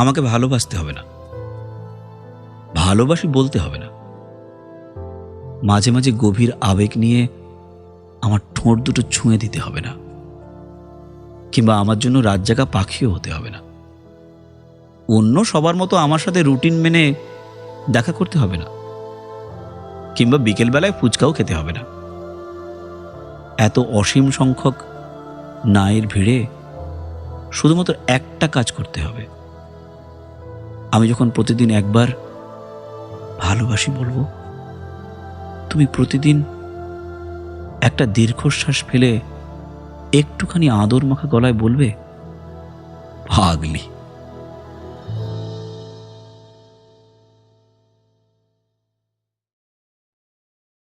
আমাকে ভালোবাসতে হবে না, ভালোবাসি বলতে হবে না। মাঝে মাঝে গভীর আবেগ নিয়ে আমার ঠোঁট দুটো ছুঁয়ে দিতে হবে না, কিংবা আমার জন্য রাত জাগা পাখিও হতে হবে না। অন্য সবার মতো আমার সাথে রুটিন মেনে দেখা করতে হবে না, কিংবা বিকেলবেলায় ফুচকাও খেতে হবে না। এত অসীম সংখ্যক নায়ের ভিড়ে শুধুমাত্র একটা কাজ করতে হবে। আমি যখন প্রতিদিন একবার ভালোবাসি বলবো, তুমি প্রতিদিন একটা দীর্ঘশ্বাস ফেলে একটুখানি আদর মাখা গলায় বলবে, পাগলি।